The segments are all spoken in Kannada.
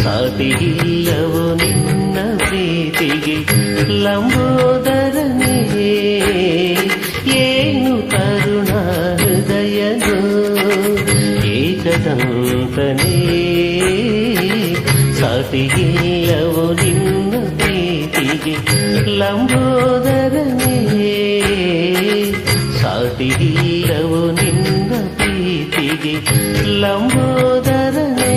ಸಾಟಿಗಿಲ್ಲವೋ ನಿನ್ನ ಪ್ರೀತಿಗೆ ಲಂಬೋದರನೇ ಏನು ಕರುಣಾ ಹೃದಯನೋ ಏಕದಂತನೇ ಸಾಟಿಗಿಲ್ಲವೋ ನಿನ್ನ ಪ್ರೀತಿಗೆ ಲಂಬೋದರನೇ ಸಾಟಿಗಿಲ್ಲವೋ ನಿನ್ನ ಪ್ರೀತಿಗೆ ಲಂಬೋದರನೇ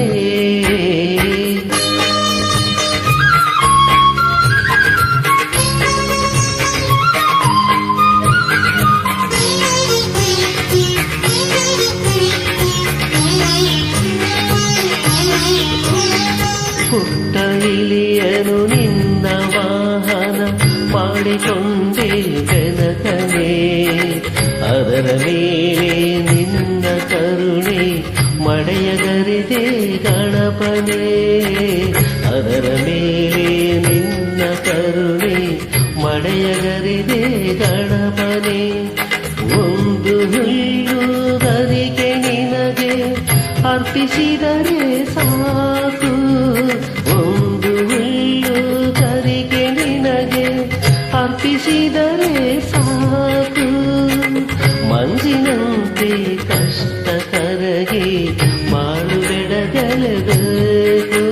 ಪುಟ್ಟ ಇಲಿಯನು ನಿನ್ನ ವಾಹನ ಮಾಡಿಕೊಂಡೆ ಜನಕನೇ ಅದರ ಮೇಲೆ ನಿನ್ನ ಕರುಣೆ ಮಡೆಯಗರಿದೆ ಗಣಪನೇ ಅದರ ಮೇಲೆ ನಿನ್ನ ಕರುಣೆ ಮಡೆಯಗರಿದೆ ಗಣಪನೇ ಒಂದು ಹುಲ್ಲುಗರಿಗೆ ನಿನಗೆ ಅರ್ಪಿಸಿದರೆ ಸಾಕು ಒಂದು ಹುಲ್ಲುಗರಿಗೆ ನಿನಗೆ ಅರ್ಪಿಸಿದರೆ ಸಾಕು ಮಂಜಿನಂತೆ ಕಷ್ಟಕರಗೆ ಬಾಳು ಬೆಳಗಲಬೇಕು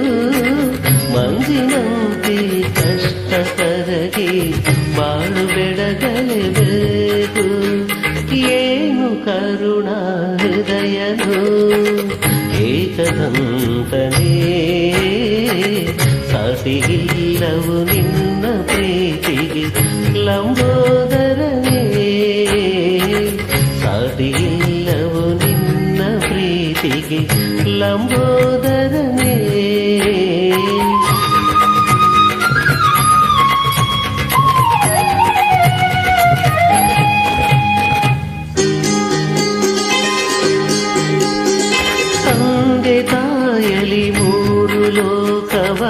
ಮಂಜಿನಂತೆ ಕಷ್ಟಕರಗೆ ಬಾಳು ಬೆಳಗಲಬೇಕು ಏನು ಕರುಣಾ ಹೃದಯನೋ ಏಕದಂತನೇ ಸಾಟಿಗಿಲ್ಲವು ನಿನ್ನ ಪ್ರೀತಿಗೆ ಲಂಬೋದರನೇ ಸಾಟಿಗಿಲ್ಲವು ನಿನ್ನ ಪ್ರೀತಿಗೆ ಲಂಬೋದರನೇ ತಂದೆ ತಾಯಲಿ ಮೂರು ಲೋಕವ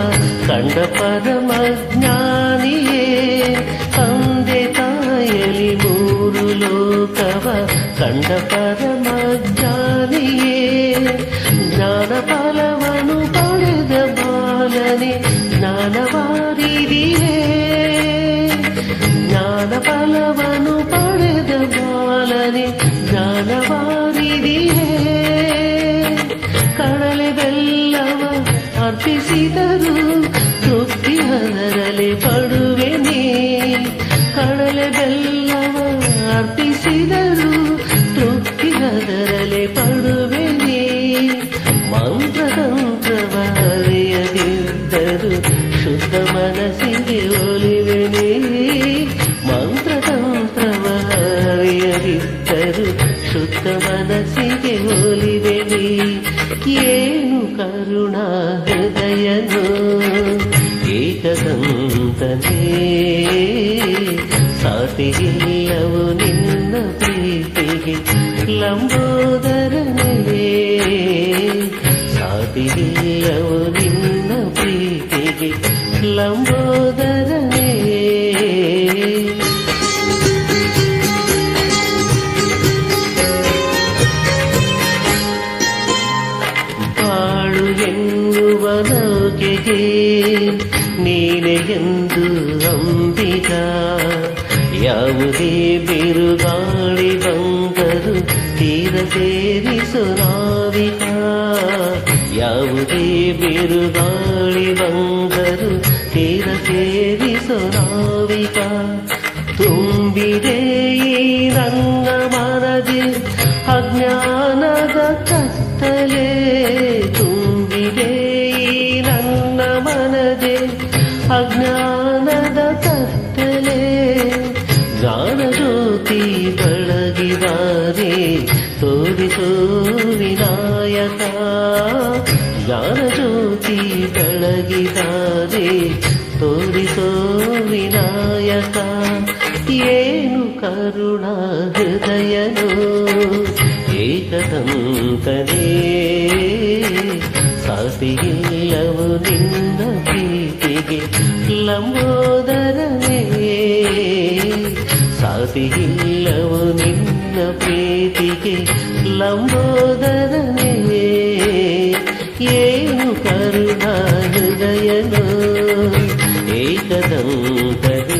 ಕಂಡ ಪರಮ ಜ್ಞಾನಿಯೇ ತಂದೆ ತಾಯಲಿ ಮೂರು ಲೋಕವ ಕಂಡ ಪರಮ ಜ್ಞಾನಿಯೇ ಜ್ಞಾನ ಫಲವನ್ನು ಪಡೆದ ಬಾಲನೆ ಜ್ಞಾನವಾರಿದಿಯೇ ಜ್ಞಾನ ಫಲವನ್ನು ಪಡೆದ ಬಾಲನೆ ಜ್ಞಾನವಾರಿದಿಯೇ ಕಡಲೆ ಬೆಲ್ಲವ ಅರ್ಪಿಸಿದರು ತೃಪ್ತಿ ಅದರಲ್ಲಿ ಪಡುವೆನೇ ಕಡಲೆ ಬೆಲ್ಲವ ಅರ್ಪಿಸಿದರು ತೃಪ್ತಿ ಅದರಲ್ಲಿ ಪಡುವೆನೇ ಮಂತ್ರತಂತ್ರವ ಅರಿಯದಿದ್ದರು ಶುದ್ಧ ಮನಸ್ಸಿಗೆ ಒಲಿವೆನೇ ಮಂತ್ರತಂತ್ರವ ಅರಿಯದಿದ್ದರು ಶುದ್ಧ ಮನಸ್ಸಿಗೆ ಒಲಿವೆನೇ ಏನು ಕರುಣಾ ಹೃದಯನೋ ಏಕದಂತನೇ ಸಾಟಿಗಿಲ್ಲವು ನಿನ್ನ ಪ್ರೀತಿಗೆ ಲಂಬೋದರನೇ ಸಾಟಿಗಿಲ್ಲವು ನಿನ್ನ ಪ್ರೀತಿಗೆ ಲಂಬೋದರನೇ ಬಾಳು ಎನ್ನುವ ನೌಕೆಗೆ ನೀನೆ ಎಂದು ಅಂಬಿಗ ಯಾವುದೇ ಬಿರುಗಾಳಿ ಬಂದರು ತೀರ ಸೇರಿಸು ನಾವಿಕ ಯಾವುದೇ ಬಿರುಗಾಳಿ ಬಂದರು ತೀರ ಸೇರಿಸು ನಾವಿಕ ತುಂಬಿದೆ ಈ ನನ್ನ ಮನದಿ ಅಜ್ಞಾನದ ಕತ್ತಲೆ ತುಂಬಿದೆ ಈ ನನ್ನ ಮನದೆ ಅಜ್ಞಾನದ ಕತ್ತಲೆ ಜ್ಞಾನ ಜ್ಯೋತಿ ಬೆಳಗಿದಾರೆ ತೋರಿಸೋ ವಿನಾಯಕ ಜ್ಞಾನ ಜ್ಯೋತಿ ಬೆಳಗಿದಾರೆ ತೋರಿಸೋ ವಿನಾಯಕ ಏನು ಕರುಣಾ ಹೃದಯನೋ ಏಕದಂತನೇ ಸಾಟಿಗಿಲ್ಲವು ನಿನ್ನ ಪ್ರೀತಿಗೆ ಲಂಬೋದರನೇ ಸಾಟಿಗಿಲ್ಲವು ನಿನ್ನ ಪ್ರೀತಿಗೆ ಲಂಬೋದರನೇ ಏನು ಕರುಣಾ ಒಡೆಯನು ಏಕದಂತನೇ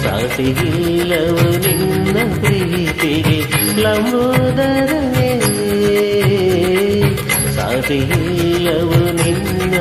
ಸಾಟಿಯಿಲ್ಲವು ನಿನ್ನ ಪ್ರೀತಿಗೆ ಲಂಬೋದರನೇ ಸಾಟಿಯಿಲ್ಲವು ನಿನ್ನ